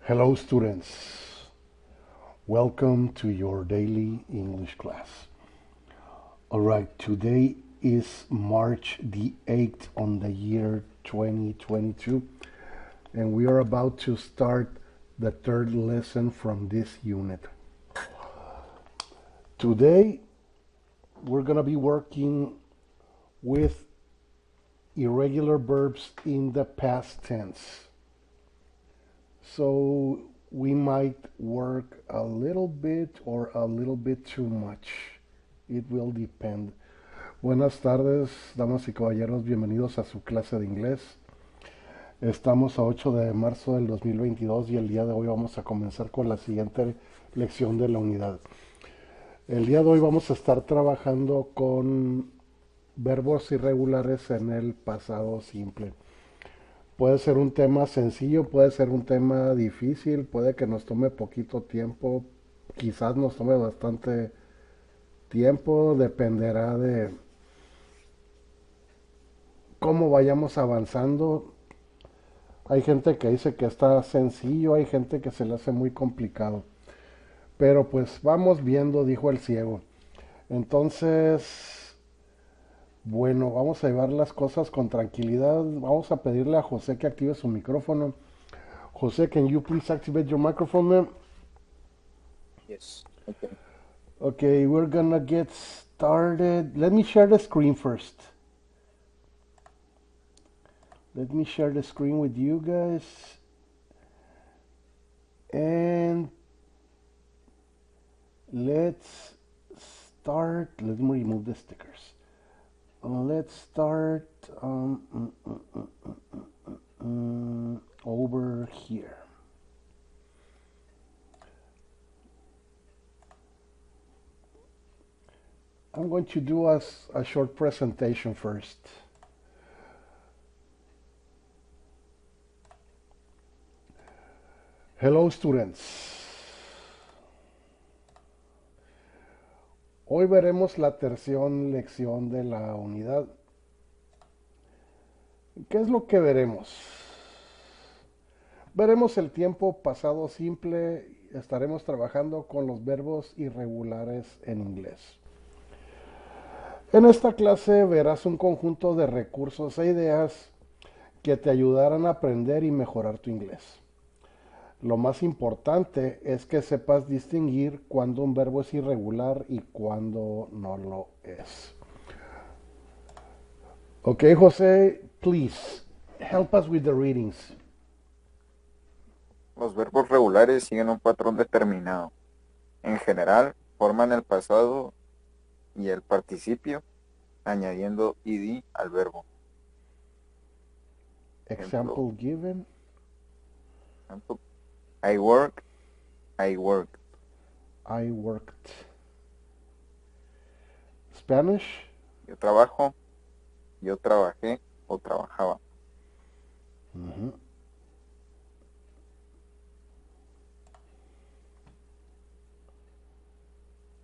Hello, students. Welcome to your daily English class. All right, today is March the 8th on the year 2022, and we are about to start the third lesson from this unit. Today, we're going to be working with irregular verbs in the past tense. So we might work a little bit or a little bit too much. It will depend. Buenas tardes, damas y caballeros, bienvenidos a su clase de inglés. Estamos a 8 de marzo del 2022 y el día de hoy vamos a comenzar con la siguiente lección de la unidad. El día de hoy vamos a estar trabajando con verbos irregulares en el pasado simple. Puede ser un tema sencillo, puede ser un tema difícil, puede que nos tome poquito tiempo, quizás nos tome bastante tiempo, dependerá de cómo vayamos avanzando. Hay gente que dice que está sencillo, hay gente que se le hace muy complicado. Pero pues vamos viendo, dijo el ciego. Entonces, bueno, vamos a llevar las cosas con tranquilidad. Vamos a pedirle a José que active su micrófono. José, can you please activate your microphone, man? Yes. Okay. Okay, we're gonna get started. Let me share the screen first. Let me share the screen with you guys. And let's start. Let me remove the stickers. Let's start over here. I'm going to do a short presentation first. Hello, students. Hoy veremos la tercera lección de la unidad. ¿Qué es lo que veremos? Veremos el tiempo pasado simple. Estaremos trabajando con los verbos irregulares en inglés. En esta clase verás un conjunto de recursos e ideas que te ayudarán a aprender y mejorar tu inglés. Lo más importante es que sepas distinguir cuando un verbo es irregular y cuando no lo es. Okay, José, please help us with the readings. Los verbos regulares siguen un patrón determinado. En general, forman el pasado y el participio, añadiendo ed al verbo. Example Ejemplo, given. I work, I worked. I worked. Spanish. Yo trabajo, yo trabajé o trabajaba. Uh-huh.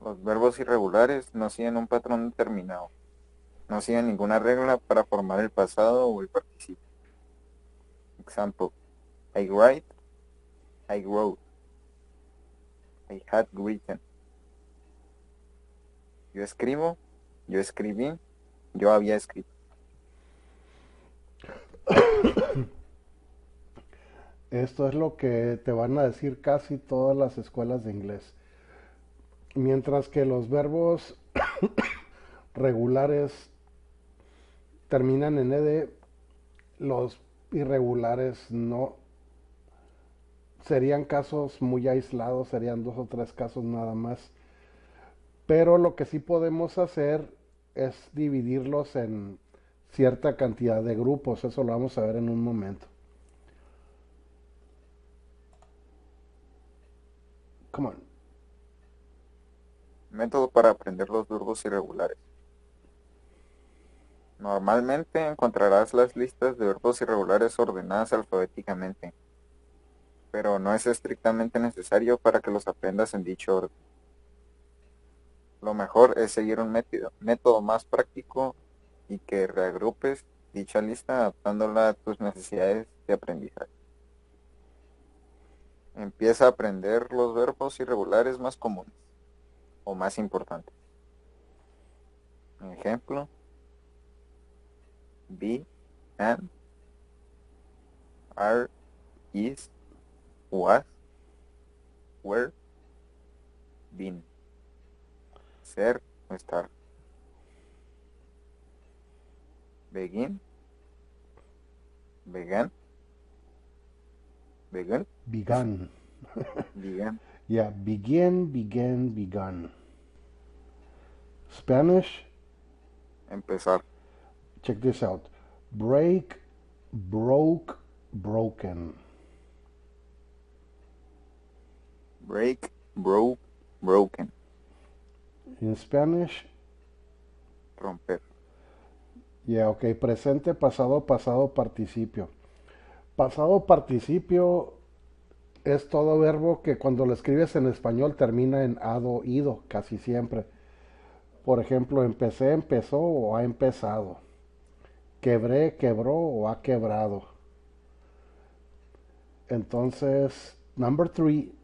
Los verbos irregulares no siguen un patrón determinado. No siguen ninguna regla para formar el pasado o el participio. Example, I write, I wrote. I had written. Yo escribo, yo escribí, yo había escrito. Esto es lo que te van a decir casi todas las escuelas de inglés. Mientras que los verbos regulares terminan en ed, los irregulares no. Serían casos muy aislados, serían 2 o 3 casos nada más. Pero lo que sí podemos hacer es dividirlos en cierta cantidad de grupos. Eso lo vamos a ver en un momento. Come on. Método para aprender los verbos irregulares. Normalmente encontrarás las listas de verbos irregulares ordenadas alfabéticamente, pero no es estrictamente necesario para que los aprendas en dicho orden. Lo mejor es seguir un método más práctico y que reagrupes dicha lista adaptándola a tus necesidades de aprendizaje. Empieza a aprender los verbos irregulares más comunes o más importantes. Ejemplo, be, am, are, is, was, were, been. Ser o estar. Begin, began, begun, Begun. began. Yeah, begin, began, begun. Spanish, Empezar. check this out. Break, broke, broken. Break, broke, broken. In Spanish, Romper. yeah, ok. Presente, pasado, pasado, participio. Pasado participio es todo verbo que cuando lo escribes en español termina en ado, ido, casi siempre. Por ejemplo, empecé, empezó o ha empezado. Quebré, quebró o ha quebrado. Entonces, number three,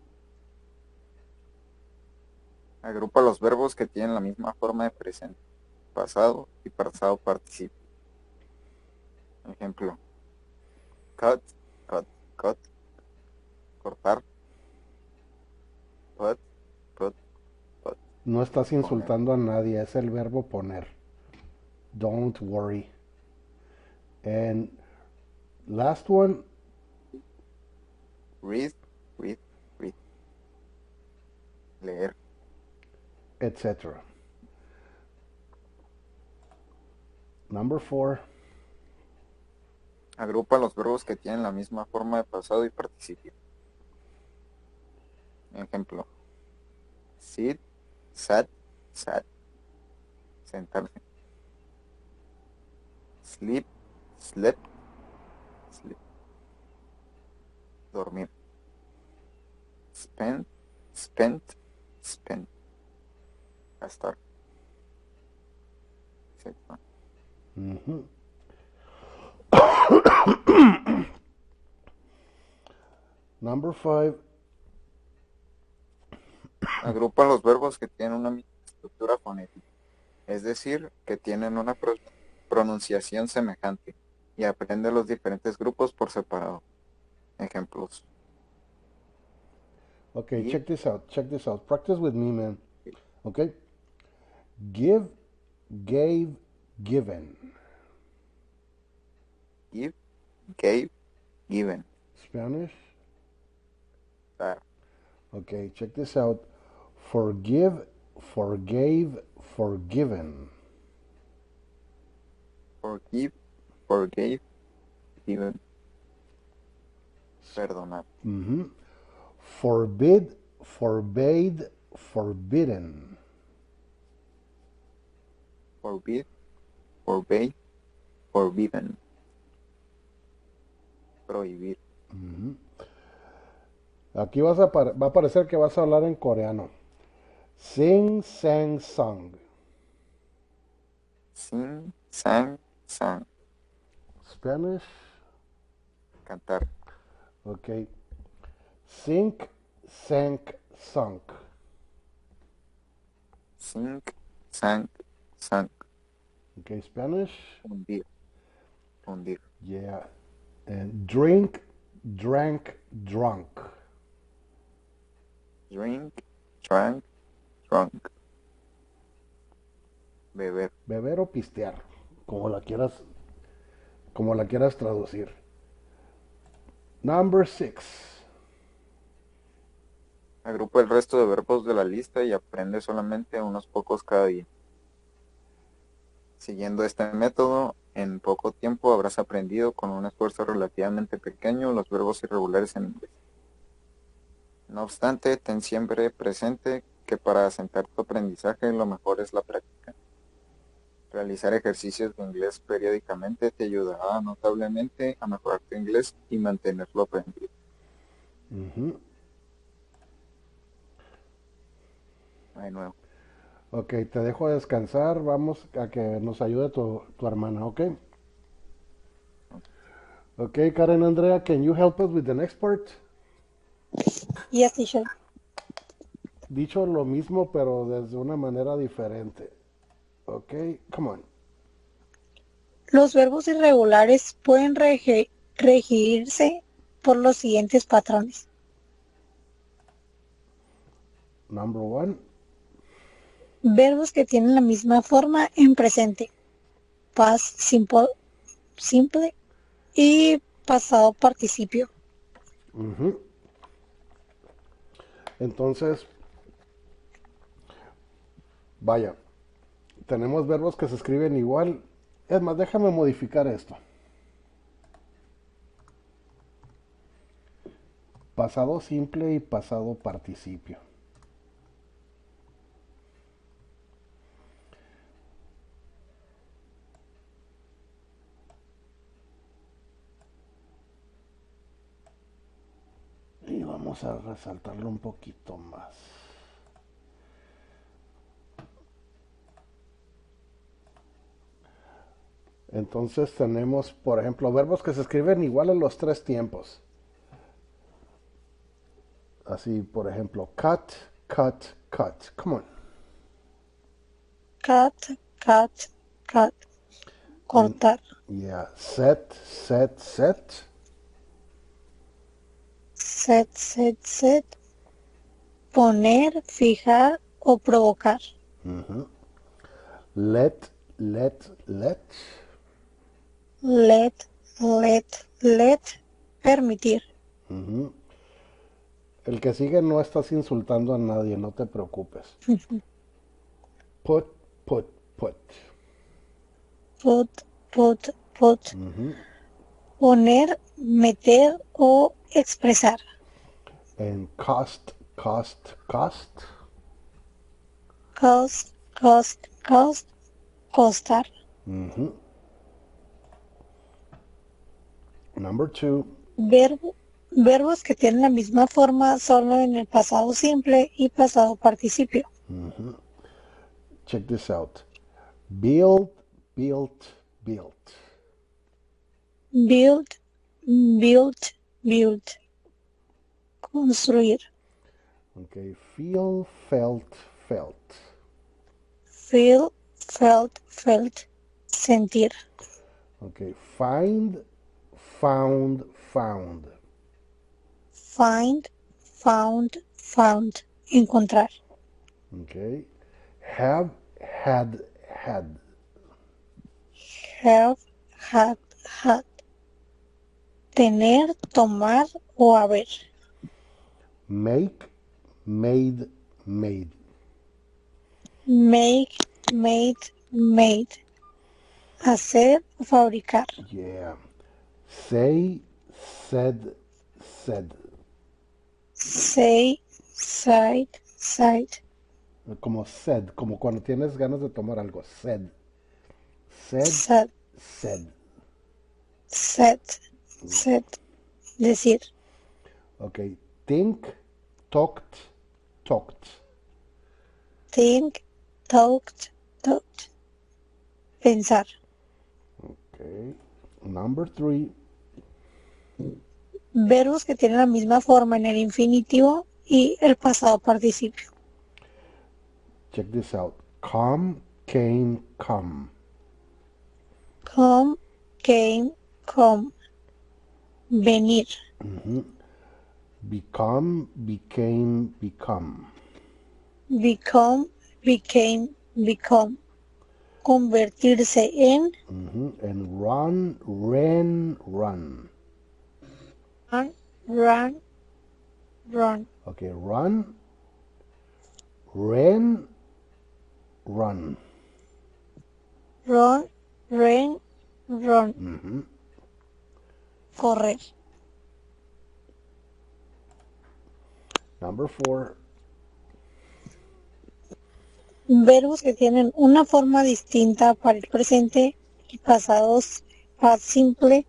Agrupa los verbos que tienen la misma forma de presente, pasado y pasado participio. Ejemplo, cut, cut, cut, cortar, put, put, put, no estás poner. insultando a nadie, es el verbo poner. Don't worry. And last one, Read, read, read. Leer. etc. Number four, Agrupa los verbos que tienen la misma forma de pasado y participio. Ejemplo, sit, sat, sat. Sentarse. Sleep, slept, sleep. Dormir. Spend, spent, spent. Gastar. Etc. mhm. Number five, Agrupa los verbos que tienen una misma estructura fonética, es decir, que tienen una pronunciación semejante, y aprende los diferentes grupos por separado. Ejemplos. okay, Give, check this out, check this out. Practice with me, man. Okay? Give, gave, given. give, gave, given. Spanish? Dar. Okay, check this out. Forgive, forgave, forgiven. Forgive, forgave, given. Perdonar. Mhm. Forbid, forbade, forbidden. Forbid, forbade, forbidden. Prohibir. Mhm. Aquí va a parecer que vas a hablar en coreano. Sing, sang, sung. Sing, sang, sang. Spanish? Cantar. Okay. Sink, sank, sunk. Sing, sang, sang. Okay, Spanish? Hundir, hundir. Yeah. And drink, drank, drunk. Drink, drank, drunk. Beber. Beber o pistear, como la quieras traducir. Number six. Agrupa el resto de verbos de la lista y aprende solamente unos pocos cada día. Siguiendo este método, en poco tiempo habrás aprendido con un esfuerzo relativamente pequeño los verbos irregulares en inglés. No obstante, ten siempre presente que para asentar tu aprendizaje lo mejor es la práctica. Realizar ejercicios de inglés periódicamente te ayudará notablemente a mejorar tu inglés y mantenerlo aprendido. Ujú. De nuevo. Ok, te dejo descansar. Vamos a que nos ayude tu hermana, ¿ok? Ok, Karen Andrea, can you help us with the next part? Yes, teacher. Dicho lo mismo, pero desde una manera diferente. Ok, come on. Los verbos irregulares pueden regirse por los siguientes patrones. Number one, Verbos que tienen la misma forma en presente. Past simple y pasado participio. ujú. Entonces, vaya, tenemos verbos que se escriben igual. Es más, déjame modificar esto. Pasado simple y pasado participio. Y vamos a resaltarlo un poquito más. Entonces tenemos, por ejemplo, verbos que se escriben igual en los tres tiempos. Así, por ejemplo, cut, cut, cut. Come on. Cut, cut, cut. Cortar. Yeah. Set, set, set. Set, set, set. Poner, fijar o provocar. Let, let, let. Let, let. Permitir. El que sigue no estás insultando a nadie, no te preocupes. Put, put, put. Put. Poner, meter o expresar. And cost, cost, cost. Cost, costar. Number two. Verbos que tienen la misma forma solo en el pasado simple y pasado participio. Check this out. Build, built, built. Build. Construir. Okay. Feel, felt, felt. Feel, felt. Sentir. Okay. Find, found, found. Find, found. Encontrar. Okay. Have, had, had. Have, had. Tener, tomar o haber. Make, made, made. Make, made. Hacer o fabricar. Yeah. Say, said, said. Say, said. Como said, como cuando tienes ganas de tomar algo. Said. Said. Decir. Okay. Think, talked. Think, talked. Pensar. Okay. Number three. Verbos que tienen la misma forma en el infinitivo y el pasado participio. Check this out. Come, came, come. Come, came, come. Venir. Become, became, become. Become, become. Convertirse en. And run, ran, run. Run. Okay, run, ran, run. Run. Correr. Number four. Verbos que tienen una forma distinta para el presente y pasados past simple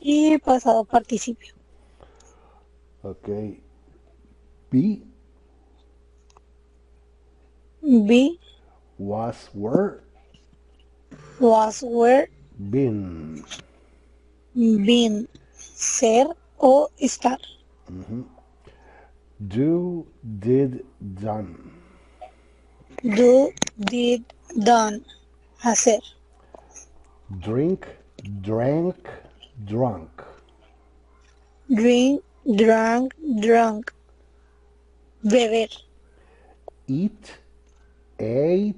y pasado participio. Okay. Be, was, were, been. Ser o estar. Do, did, done. Do, did, done. Hacer. Drink, drank, drunk. Drink, drank, drunk. Beber. Eat, ate,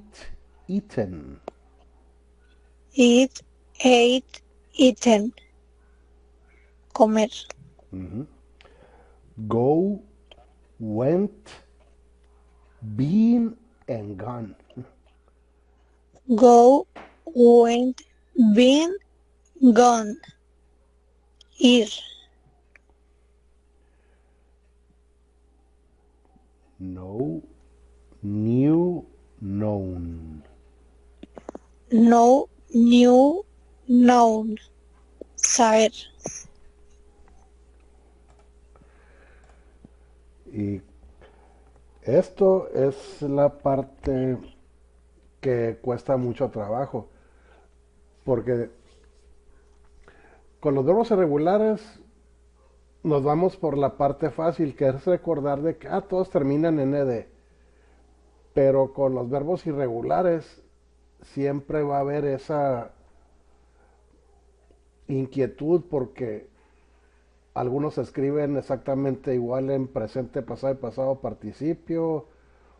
eaten. Eat, ate, eaten. Comer. Go, went, been, and gone. Go, went, been, gone. Ir. Know, knew, known. Know, knew, known. Saber. Y esto es la parte que cuesta mucho trabajo, porque con los verbos irregulares nos vamos por la parte fácil, que es recordar de que todos terminan en ed, pero con los verbos irregulares siempre va a haber esa inquietud porque algunos se escriben exactamente igual en presente, pasado y pasado participio,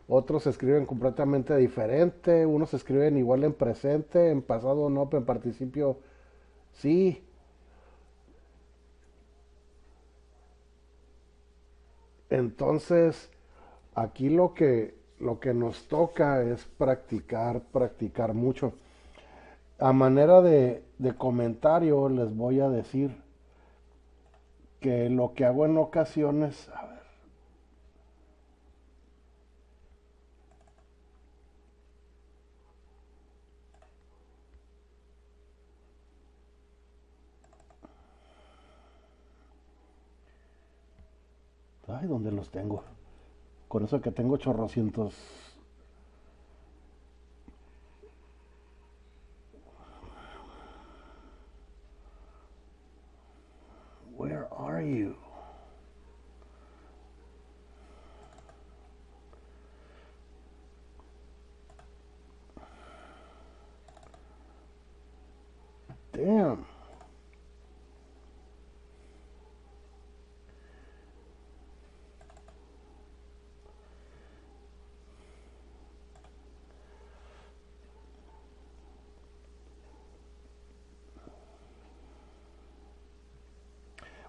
otros se escriben completamente diferente, unos se escriben igual en presente, en pasado no, pero en participio sí. Entonces, aquí lo que nos toca es practicar mucho. A manera de comentario les voy a decir que lo que hago en ocasiones, a ver, ay, ¿dónde los tengo? Con eso que tengo chorrocientos. Where are you? Damn.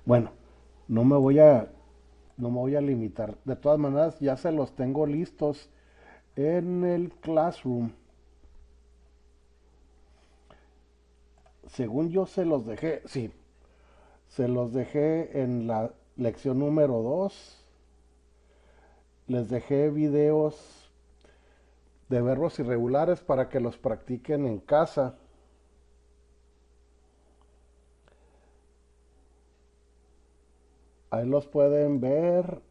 Bueno, no me voy a no me voy a limitar. De todas maneras, ya se los tengo listos en el Classroom. Según yo se los dejé, sí, se los dejé en la lección número 2. Les dejé videos de verbos irregulares para que los practiquen en casa. Ahí los pueden ver.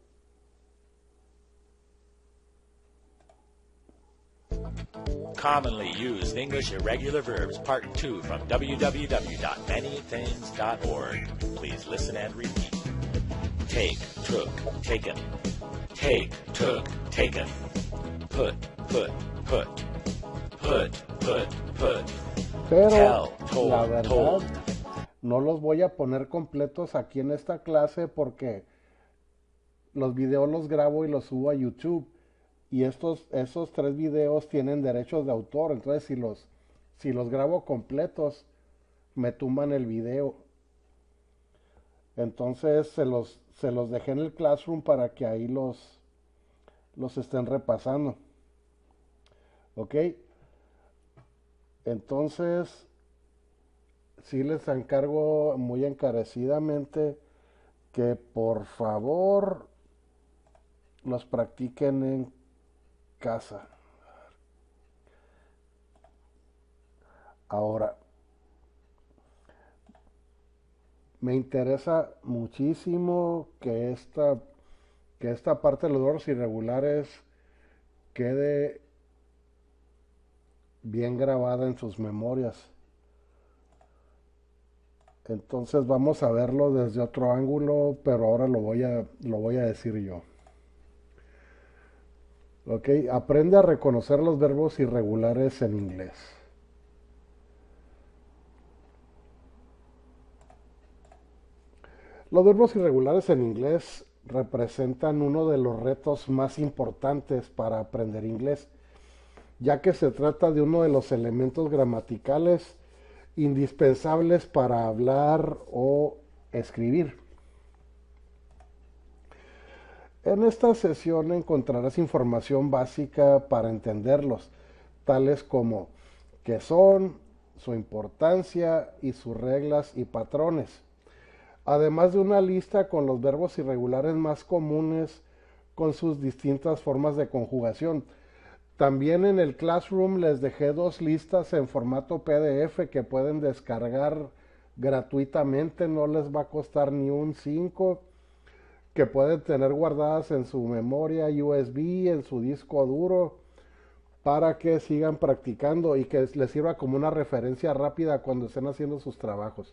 Commonly used English irregular verbs, part 2 from www.manythings.org. Please listen and repeat. Take, took, taken. Take, took, taken. Put, put, put. Put, put, put. Pero Tell, la told, verdad, told. no los voy a poner completos aquí en esta clase porque los videos los grabo y los subo a YouTube. Y esos 3 videos tienen derechos de autor. Entonces, si los grabo completos, me tumban el video. Entonces, se los dejé en el Classroom para que ahí los estén repasando. ¿Ok? Entonces, sí les encargo muy encarecidamente que por favor los practiquen en casa. Ahora, me interesa muchísimo que esta parte de los verbos irregulares quede bien grabada en sus memorias. Entonces vamos a verlo desde otro ángulo, pero ahora lo voy a decir yo. Ok, aprende a reconocer los verbos irregulares en inglés. Los verbos irregulares en inglés representan uno de los retos más importantes para aprender inglés, ya que se trata de uno de los elementos gramaticales indispensables para hablar o escribir. En esta sesión encontrarás información básica para entenderlos, tales como qué son, su importancia y sus reglas y patrones, además de una lista con los verbos irregulares más comunes con sus distintas formas de conjugación. También en el Classroom les dejé 2 listas en formato PDF que pueden descargar gratuitamente, no les va a costar ni un 5, que pueden tener guardadas en su memoria USB, en su disco duro, para que sigan practicando y que les sirva como una referencia rápida cuando estén haciendo sus trabajos.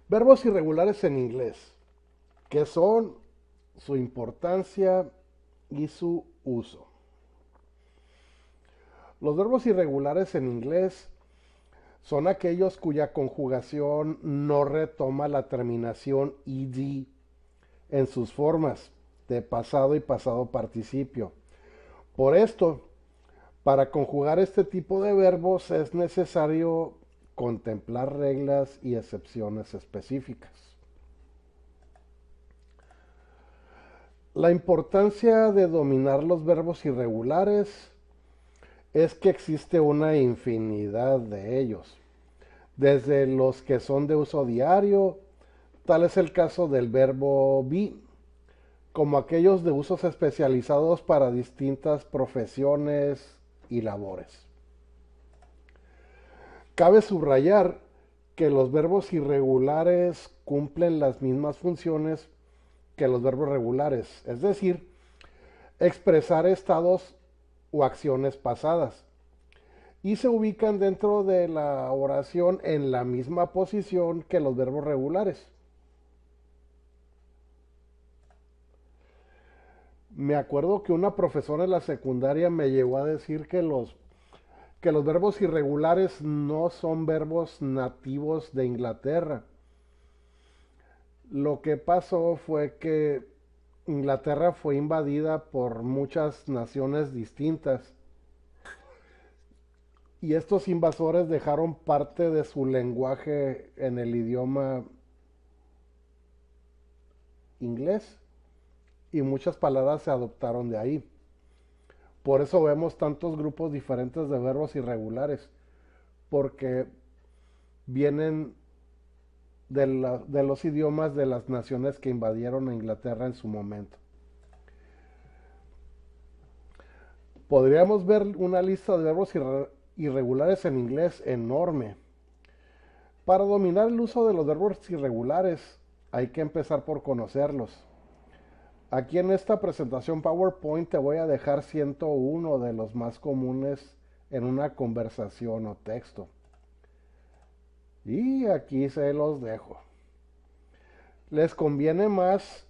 Verbos irregulares en inglés, que son su importancia y su uso. Los verbos irregulares en inglés son aquellos cuya conjugación no retoma la terminación ed en sus formas de pasado y pasado participio. Por esto, para conjugar este tipo de verbos es necesario contemplar reglas y excepciones específicas. La importancia de dominar los verbos irregulares es que existe una infinidad de ellos, desde los que son de uso diario, tal es el caso del verbo be, como aquellos de usos especializados para distintas profesiones y labores. Cabe subrayar que los verbos irregulares cumplen las mismas funciones que los verbos regulares, es decir, expresar estados o acciones pasadas, y se ubican dentro de la oración en la misma posición que los verbos regulares. Me acuerdo que una profesora en la secundaria me llegó a decir que los verbos irregulares no son verbos nativos de Inglaterra. Lo que pasó fue que Inglaterra fue invadida por muchas naciones distintas y estos invasores dejaron parte de su lenguaje en el idioma inglés y muchas palabras se adoptaron de ahí. Por eso vemos tantos grupos diferentes de verbos irregulares, porque vienen de los idiomas de las naciones que invadieron a Inglaterra en su momento. Podríamos ver una lista de verbos irregulares en inglés enorme. Para dominar el uso de los verbos irregulares hay que empezar por conocerlos. Aquí en esta presentación PowerPoint te voy a dejar 101 de los más comunes en una conversación o texto. Y aquí se los dejo. Les conviene más,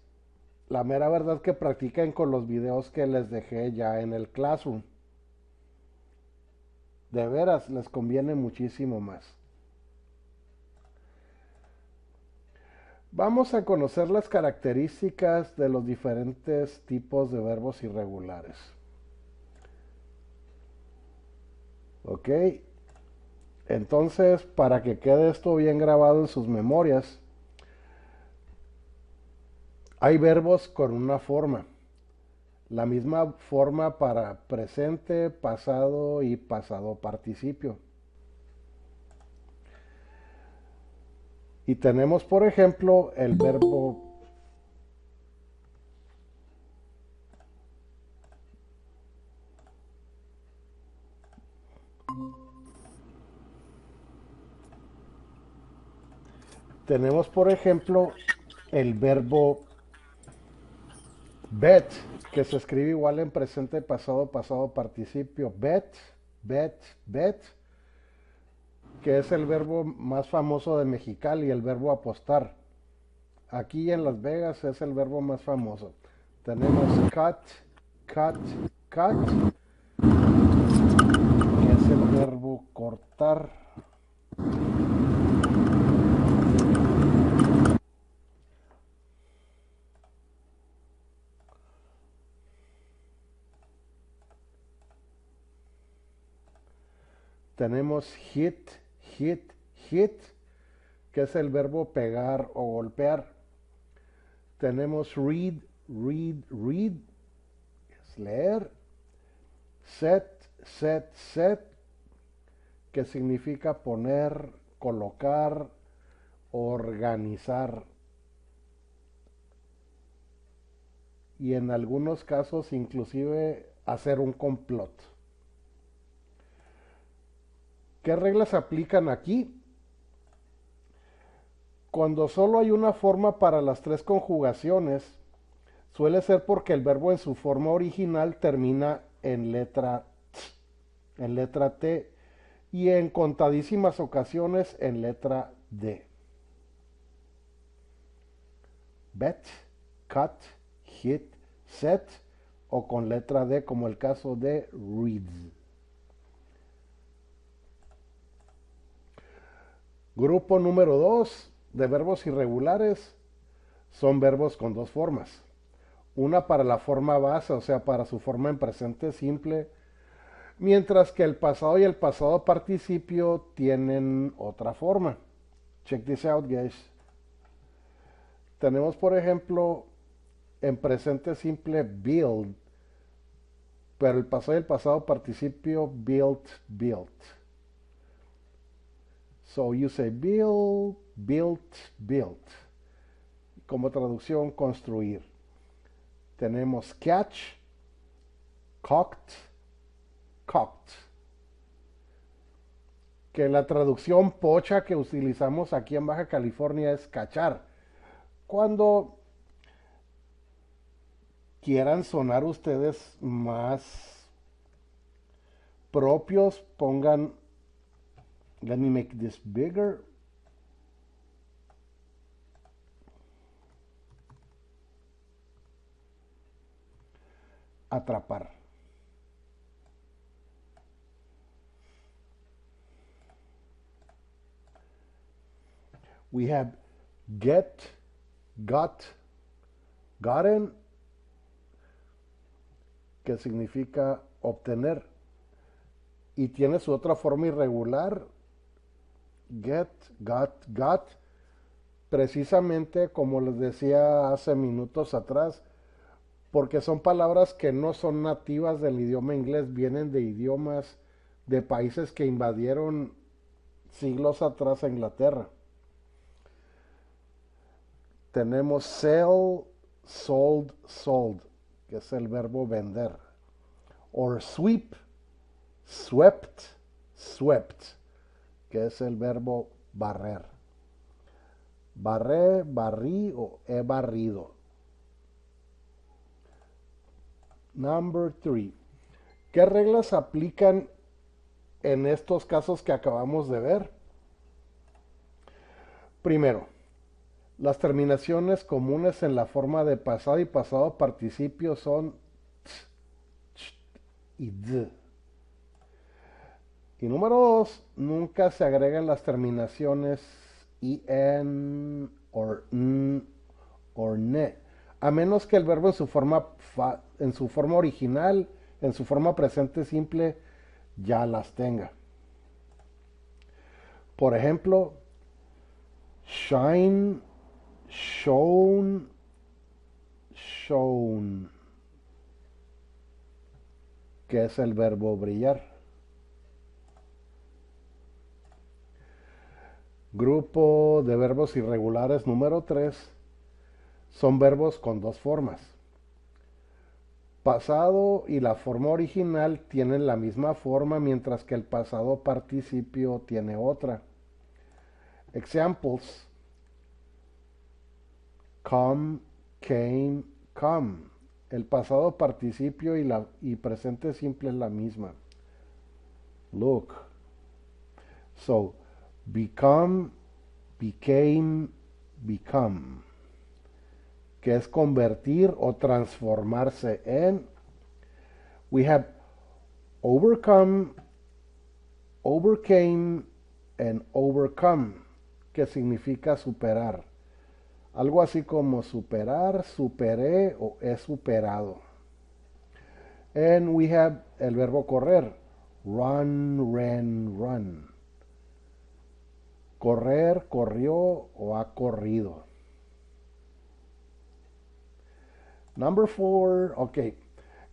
la mera verdad, que practiquen con los videos que les dejé ya en el Classroom. De veras, les conviene muchísimo más. Vamos a conocer las características de los diferentes tipos de verbos irregulares. Ok. Entonces, para que quede esto bien grabado en sus memorias, hay verbos con una forma. La misma forma para presente, pasado y pasado participio. Y tenemos, por ejemplo, el verbo el verbo bet, que se escribe igual en presente, pasado, pasado participio. Bet, que es el verbo más famoso de Mexicali, el verbo apostar. Aquí en Las Vegas es el verbo más famoso. Tenemos cut, cut, cut, que es el verbo cortar. Tenemos hit, hit, hit, que es el verbo pegar o golpear. Tenemos read, read, read, que es leer. Set, set, set, que significa poner, colocar, organizar. Y en algunos casos inclusive hacer un complot. ¿Qué reglas aplican aquí? Cuando solo hay una forma para las tres conjugaciones, suele ser porque el verbo en su forma original termina en letra T, y en contadísimas ocasiones en letra D. Bet, cut, hit, set, o con letra D como el caso de reads. Grupo número 2 de verbos irregulares son verbos con dos formas. Una para la forma base, o sea, para su forma en presente simple, mientras que el pasado y el pasado participio tienen otra forma. Check this out, guys. Tenemos, por ejemplo, en presente simple build, pero el pasado y el pasado participio built, built. So you say build, built, built. Como traducción, construir. Tenemos catch, cocked, cocked. Que la traducción pocha que utilizamos aquí en Baja California es cachar. Cuando quieran sonar ustedes más propios, pongan, let me make this bigger. Atrapar. We have get, got, gotten, que significa obtener. Y tiene su otra forma irregular, get, got, precisamente como les decía hace minutos atrás, porque son palabras que no son nativas del idioma inglés, vienen de idiomas de países que invadieron siglos atrás a Inglaterra. Tenemos sell, sold, sold, que es el verbo vender. Or sweep, swept, swept, que es el verbo barrer. Barré, barrí o he barrido. Number 3. ¿Qué reglas aplican en estos casos que acabamos de ver? Primero, las terminaciones comunes en la forma de pasado y pasado participio son t, ch y d. Y número 2, nunca se agregan las terminaciones en or n or ne, a menos que el verbo en su forma original, en su forma presente simple, ya las tenga. Por ejemplo, shine, shone, shown, que es el verbo brillar. Grupo de verbos irregulares número 3 son verbos con dos formas. Pasado y la forma original tienen la misma forma, mientras que el pasado participio tiene otra. Examples: come, came, come. El pasado participio y presente simple es la misma. Look. So, become, became, become, que es convertir o transformarse en. We have overcome, overcame, and overcome, que significa superar. Algo así como superar, superé o he superado. And we have el verbo correr. Run, ran, run. Correr, corrió o ha corrido. Number 4, ok.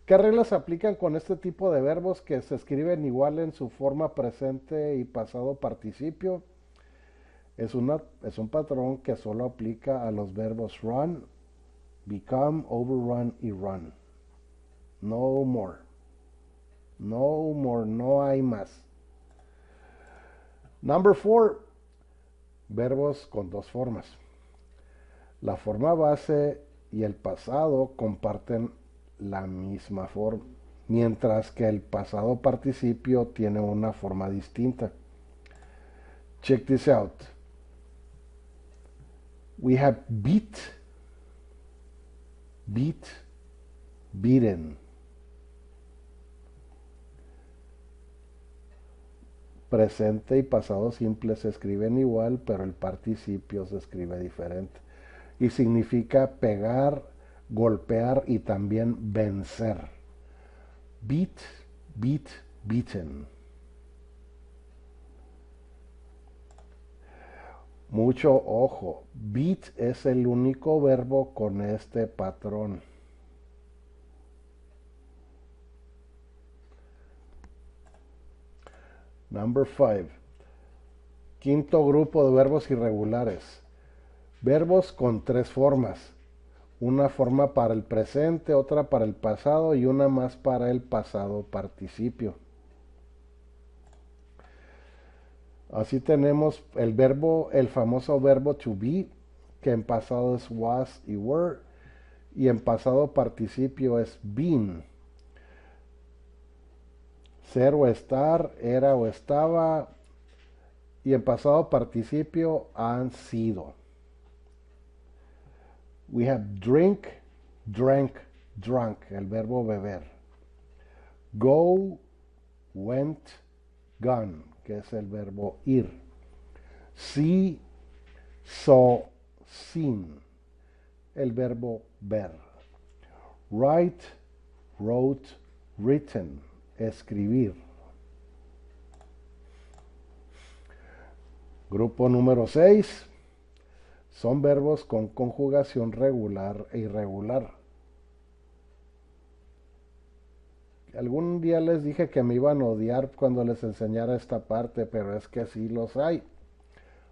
¿Qué reglas se aplican con este tipo de verbos que se escriben igual en su forma presente y pasado participio? Es un patrón que solo aplica a los verbos run, become, overrun y run. No more. No more, no hay más. Number 4, verbos con dos formas. La forma base y el pasado comparten la misma forma, mientras que el pasado participio tiene una forma distinta. Check this out. We have beat, beat, beaten. Presente y pasado simple se escriben igual, pero el participio se escribe diferente. Y significa pegar, golpear y también vencer. Beat, beat, beaten. Mucho ojo, beat es el único verbo con este patrón. Number 5. Quinto grupo de verbos irregulares. Verbos con tres formas. Una forma para el presente, otra para el pasado y una más para el pasado participio. Así tenemos el famoso verbo to be, que en pasado es was y were, y en pasado participio es been. Ser o estar, era o estaba, y en pasado participio han sido. We have drink, drank, drunk, el verbo beber. Go, went, gone, que es el verbo ir. See, saw, seen, el verbo ver. Write, wrote, written, escribir. Grupo número 6. Son verbos con conjugación regular e irregular. Algún día les dije que me iban a odiar cuando les enseñara esta parte, pero es que sí los hay.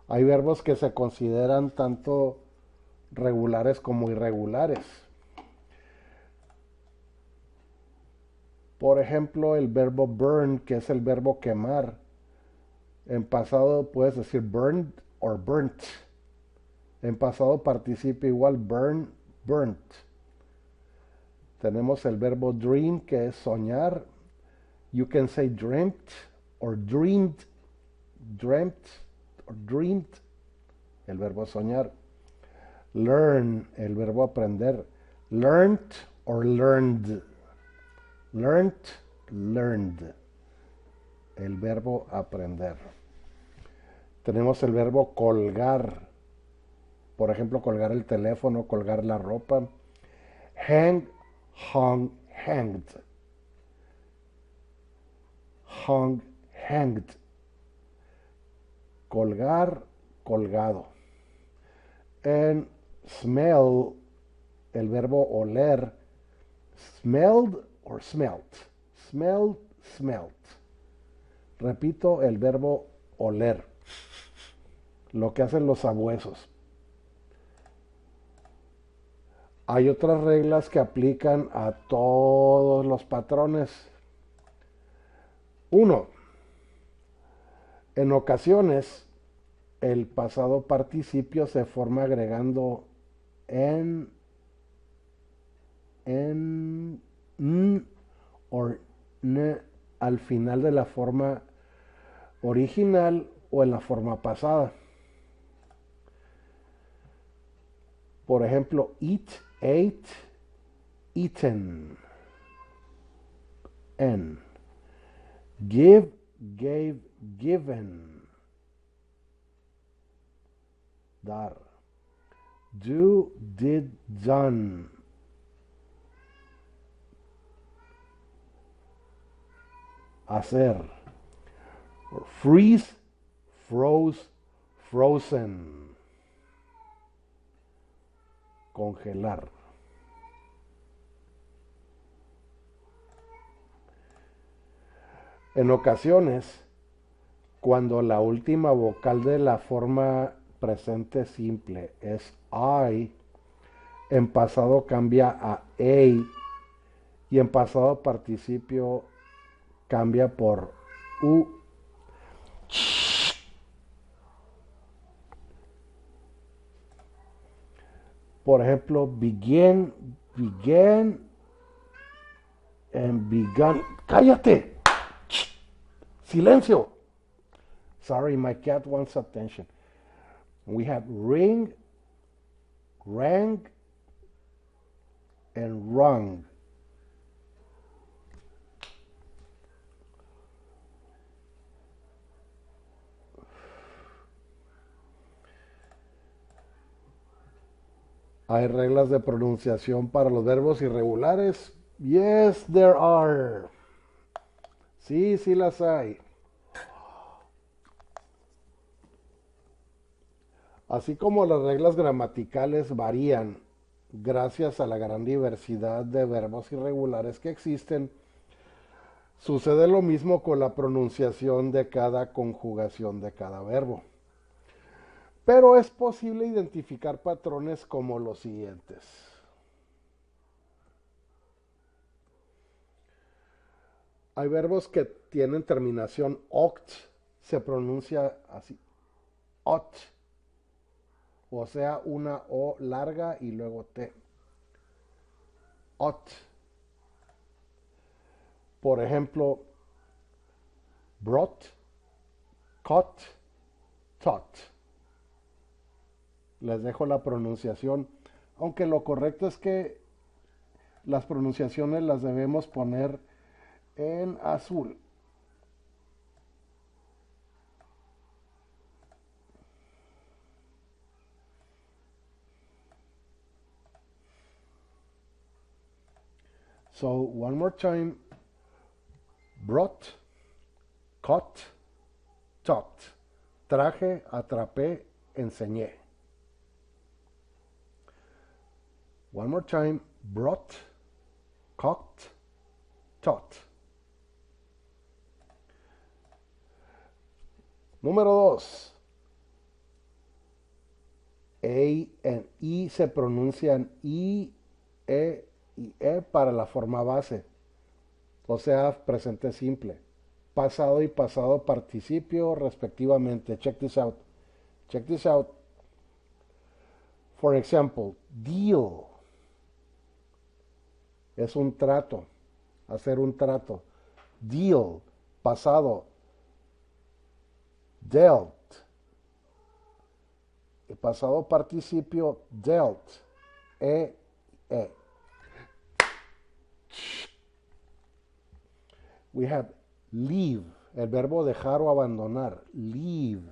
Hay verbos que se consideran tanto regulares como irregulares. Por ejemplo, el verbo burn, que es el verbo quemar. En pasado puedes decir burned or burnt. En pasado participio igual burn, burnt. Tenemos el verbo dream, que es soñar. You can say dreamt or dreamed, dreamt or dreamed, el verbo soñar. Learn, el verbo aprender. Learned or learned. Learned, learned, el verbo aprender. Tenemos el verbo colgar. Por ejemplo, colgar el teléfono, colgar la ropa. Hang, hung, hanged. Hung, hanged. Colgar, colgado. And smell, el verbo oler. Smelled or smelt. Smelled, smelt. Repito, el verbo oler. Lo que hacen los sabuesos. Hay otras reglas que aplican a todos los patrones. 1. En ocasiones, el pasado participio se forma agregando n o n al final de la forma original o en la forma pasada. Por ejemplo, eat, ate, eaten. En. Give, gave, given. Dar. Do, did, done. Hacer. Freeze, froze, frozen. Congelar. En ocasiones, cuando la última vocal de la forma presente simple es I, en pasado cambia a A y en pasado participio cambia por U. Por ejemplo, begin, began, and begun. ¡Cállate! Silencio. Sorry, my cat wants attention. We have ring, rang, and rung. ¿Hay reglas de pronunciación para los verbos irregulares? Yes, there are. Sí, sí las hay. Así como las reglas gramaticales varían gracias a la gran diversidad de verbos irregulares que existen, sucede lo mismo con la pronunciación de cada conjugación de cada verbo. Pero es posible identificar patrones como los siguientes. Hay verbos que tienen terminación oct, se pronuncia así, ot, o sea, una O larga y luego T. Ot. Por ejemplo, brought, caught, taught. Les dejo la pronunciación, aunque lo correcto es que las pronunciaciones las debemos poner en azul. So, one more time. Brought, caught, taught. Traje, atrapé, enseñé. One more time. Brought, caught, taught. Número 2. A en I se pronuncian I, E y E para la forma base. O sea, presente simple. Pasado y pasado participio respectivamente. Check this out. Check this out. For example, deal. Es un trato. Hacer un trato. Deal. Pasado. Dealt. El pasado participio dealt. E. We have leave, el verbo dejar o abandonar. Leave.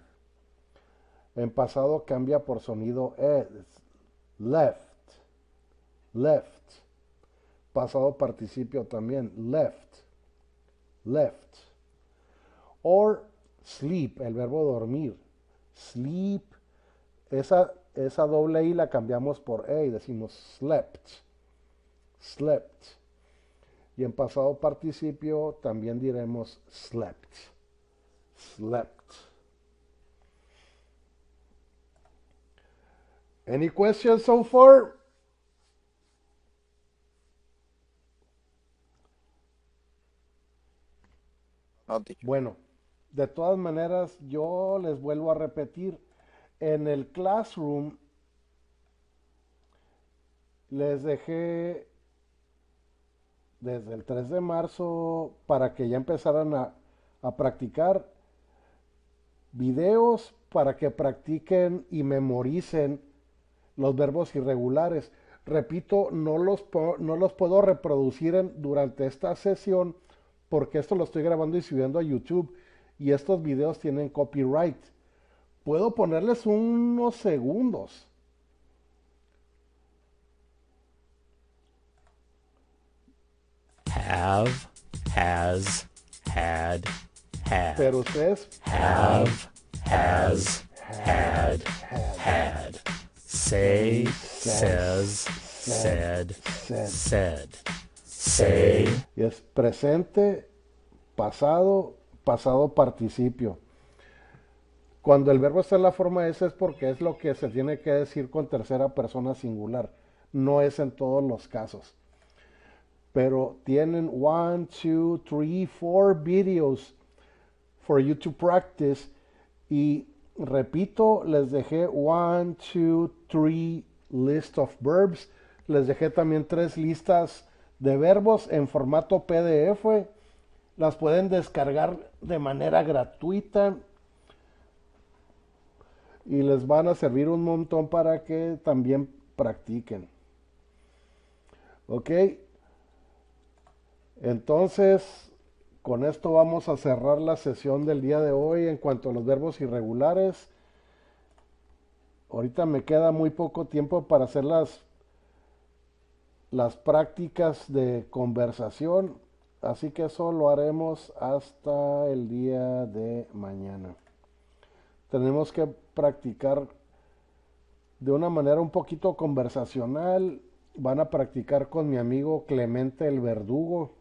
En pasado cambia por sonido E. Left. Left. Pasado participio también. Left. Left. Or sleep, el verbo dormir. Sleep. Esa doble I la cambiamos por E y decimos slept. Slept. Y en pasado participio también diremos slept. Slept. Any questions so far? No, teacher. Bueno, de todas maneras, yo les vuelvo a repetir. En el Classroom les dejé desde el 3 de marzo para que ya empezaran a practicar videos para que practiquen y memoricen los verbos irregulares. Repito, no los puedo reproducir durante esta sesión porque esto lo estoy grabando y subiendo a YouTube y estos videos tienen copyright. Puedo ponerles unos segundos. Have, has, had, had. Pero ustedes Have, has, had, had. Say, says, said, said. Say, y es presente, pasado, pasado participio. Cuando el verbo está en la forma S es porque es lo que se tiene que decir con tercera persona singular. No es en todos los casos. Pero tienen 1, 2, 3, 4 videos for you to practice. Y repito, les dejé 1, 2, 3 list of verbs. Les dejé también 3 listas de verbos en formato PDF. Las pueden descargar de manera gratuita y les van a servir un montón para que también practiquen. Ok, entonces con esto vamos a cerrar la sesión del día de hoy en cuanto a los verbos irregulares. Ahorita me queda muy poco tiempo para hacer las prácticas de conversación, así que eso lo haremos hasta el día de mañana. Tenemos que practicar de una manera un poquito conversacional. Van a practicar con mi amigo Clemente el Verdugo.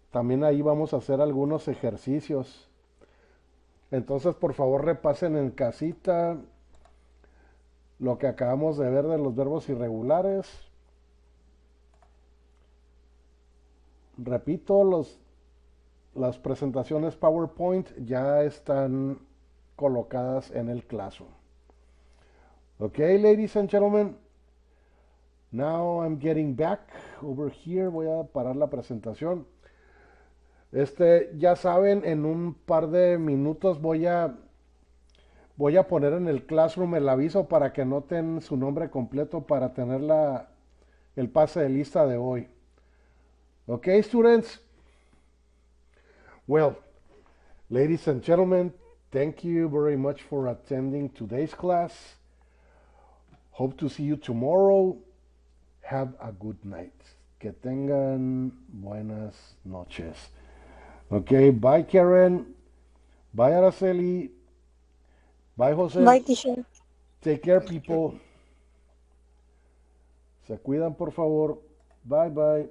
También ahí vamos a hacer algunos ejercicios. Entonces, por favor, repasen en casita lo que acabamos de ver de los verbos irregulares. Repito, las presentaciones PowerPoint ya están colocadas en el Classroom. Okay, ladies and gentlemen. Now I'm getting back over here. Voy a parar la presentación. Ya saben, en un par de minutos voy a poner en el Classroom el aviso para que anoten su nombre completo para tener el pase de lista de hoy. Okay, students? Well, ladies and gentlemen, thank you very much for attending today's class. Hope to see you tomorrow. Have a good night. Que tengan buenas noches. Okay, bye Karen. Bye Araceli. Bye José. Bye, teacher. Take care, people. Se cuidan, por favor. Bye, bye.